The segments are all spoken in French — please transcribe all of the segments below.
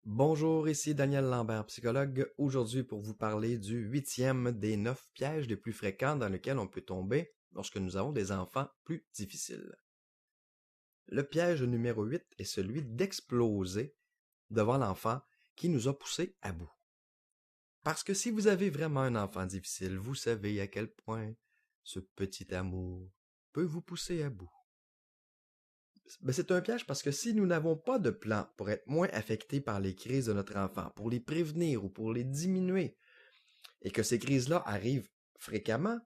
Bonjour, ici Daniel Lambert, psychologue, aujourd'hui pour vous parler du 8e des 9 pièges les plus fréquents dans lesquels on peut tomber lorsque nous avons des enfants plus difficiles. Le piège numéro 8 est celui d'exploser devant l'enfant qui nous a poussés à bout. Parce que si vous avez vraiment un enfant difficile, vous savez à quel point ce petit amour peut vous pousser à bout. C'est un piège parce que si nous n'avons pas de plan pour être moins affectés par les crises de notre enfant, pour les prévenir ou pour les diminuer, et que ces crises-là arrivent fréquemment,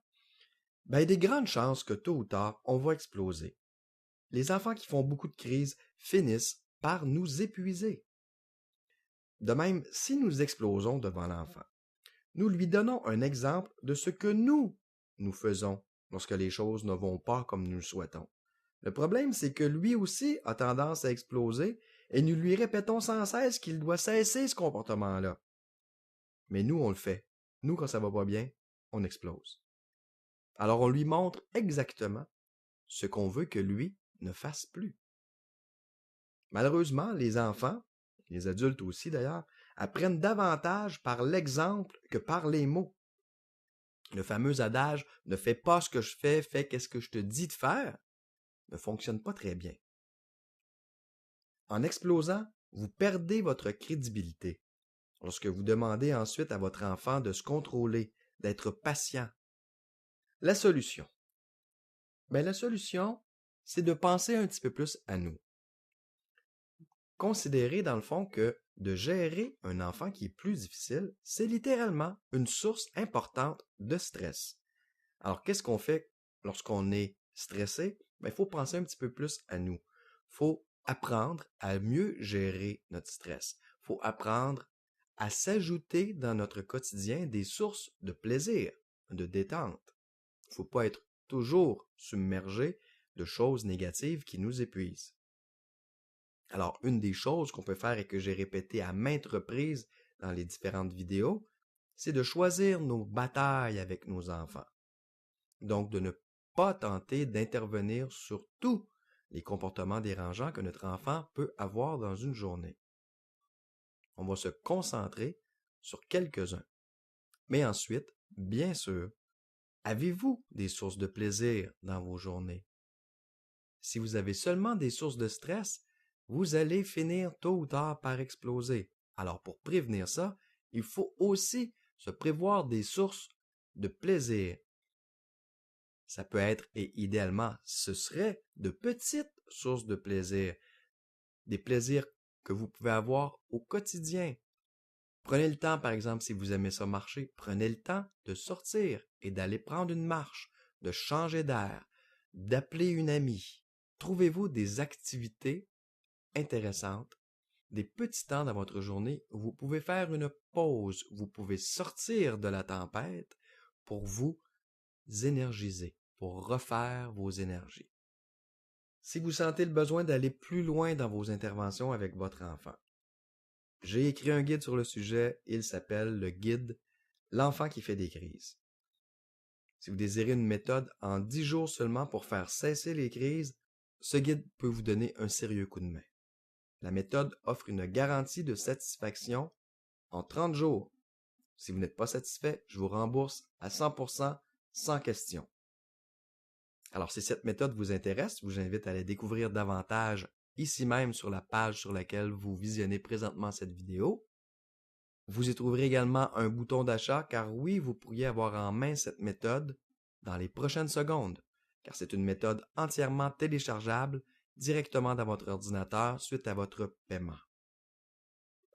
il y a des grandes chances que tôt ou tard, on va exploser. Les enfants qui font beaucoup de crises finissent par nous épuiser. De même, si nous explosons devant l'enfant, nous lui donnons un exemple de ce que nous faisons lorsque les choses ne vont pas comme nous le souhaitons. Le problème, c'est que lui aussi a tendance à exploser et nous lui répétons sans cesse qu'il doit cesser ce comportement-là. Mais nous, on le fait. Nous, quand ça va pas bien, on explose. Alors on lui montre exactement ce qu'on veut que lui ne fasse plus. Malheureusement, les enfants, les adultes aussi d'ailleurs, apprennent davantage par l'exemple que par les mots. Le fameux adage « ne fais pas ce que je fais, fais qu'est-ce que je te dis de faire » ne fonctionne pas très bien. En explosant, vous perdez votre crédibilité. Lorsque vous demandez ensuite à votre enfant de se contrôler, d'être patient. La solution. La solution, c'est de penser un petit peu plus à nous. Considérez dans le fond que de gérer un enfant qui est plus difficile, c'est littéralement une source importante de stress. Alors, qu'est-ce qu'on fait lorsqu'on est stressé? Il faut penser un petit peu plus à nous. Il faut apprendre à mieux gérer notre stress. Il faut apprendre à s'ajouter dans notre quotidien des sources de plaisir, de détente. Il ne faut pas être toujours submergé de choses négatives qui nous épuisent. Alors, une des choses qu'on peut faire et que j'ai répété à maintes reprises dans les différentes vidéos, c'est de choisir nos batailles avec nos enfants. Donc, de ne pas tenter d'intervenir sur tous les comportements dérangeants que notre enfant peut avoir dans une journée. On va se concentrer sur quelques-uns. Mais ensuite, bien sûr, avez-vous des sources de plaisir dans vos journées? Si vous avez seulement des sources de stress, vous allez finir tôt ou tard par exploser. Alors pour prévenir ça, il faut aussi se prévoir des sources de plaisir. Ça peut être, et idéalement, ce serait de petites sources de plaisir. Des plaisirs que vous pouvez avoir au quotidien. Prenez le temps, par exemple, si vous aimez ça marcher, prenez le temps de sortir et d'aller prendre une marche, de changer d'air, d'appeler une amie. Trouvez-vous des activités intéressantes, des petits temps dans votre journée où vous pouvez faire une pause, où vous pouvez sortir de la tempête pour vous énergiser, pour refaire vos énergies. Si vous sentez le besoin d'aller plus loin dans vos interventions avec votre enfant, j'ai écrit un guide sur le sujet, il s'appelle le guide L'enfant qui fait des crises. Si vous désirez une méthode en 10 jours seulement pour faire cesser les crises, ce guide peut vous donner un sérieux coup de main. La méthode offre une garantie de satisfaction en 30 jours. Si vous n'êtes pas satisfait, je vous rembourse à 100% sans question. Alors, si cette méthode vous intéresse, je vous invite à la découvrir davantage ici même sur la page sur laquelle vous visionnez présentement cette vidéo. Vous y trouverez également un bouton d'achat car oui, vous pourriez avoir en main cette méthode dans les prochaines secondes, car c'est une méthode entièrement téléchargeable directement dans votre ordinateur suite à votre paiement.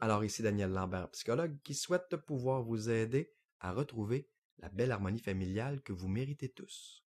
Alors ici Daniel Lambert, psychologue, qui souhaite pouvoir vous aider à retrouver la belle harmonie familiale que vous méritez tous.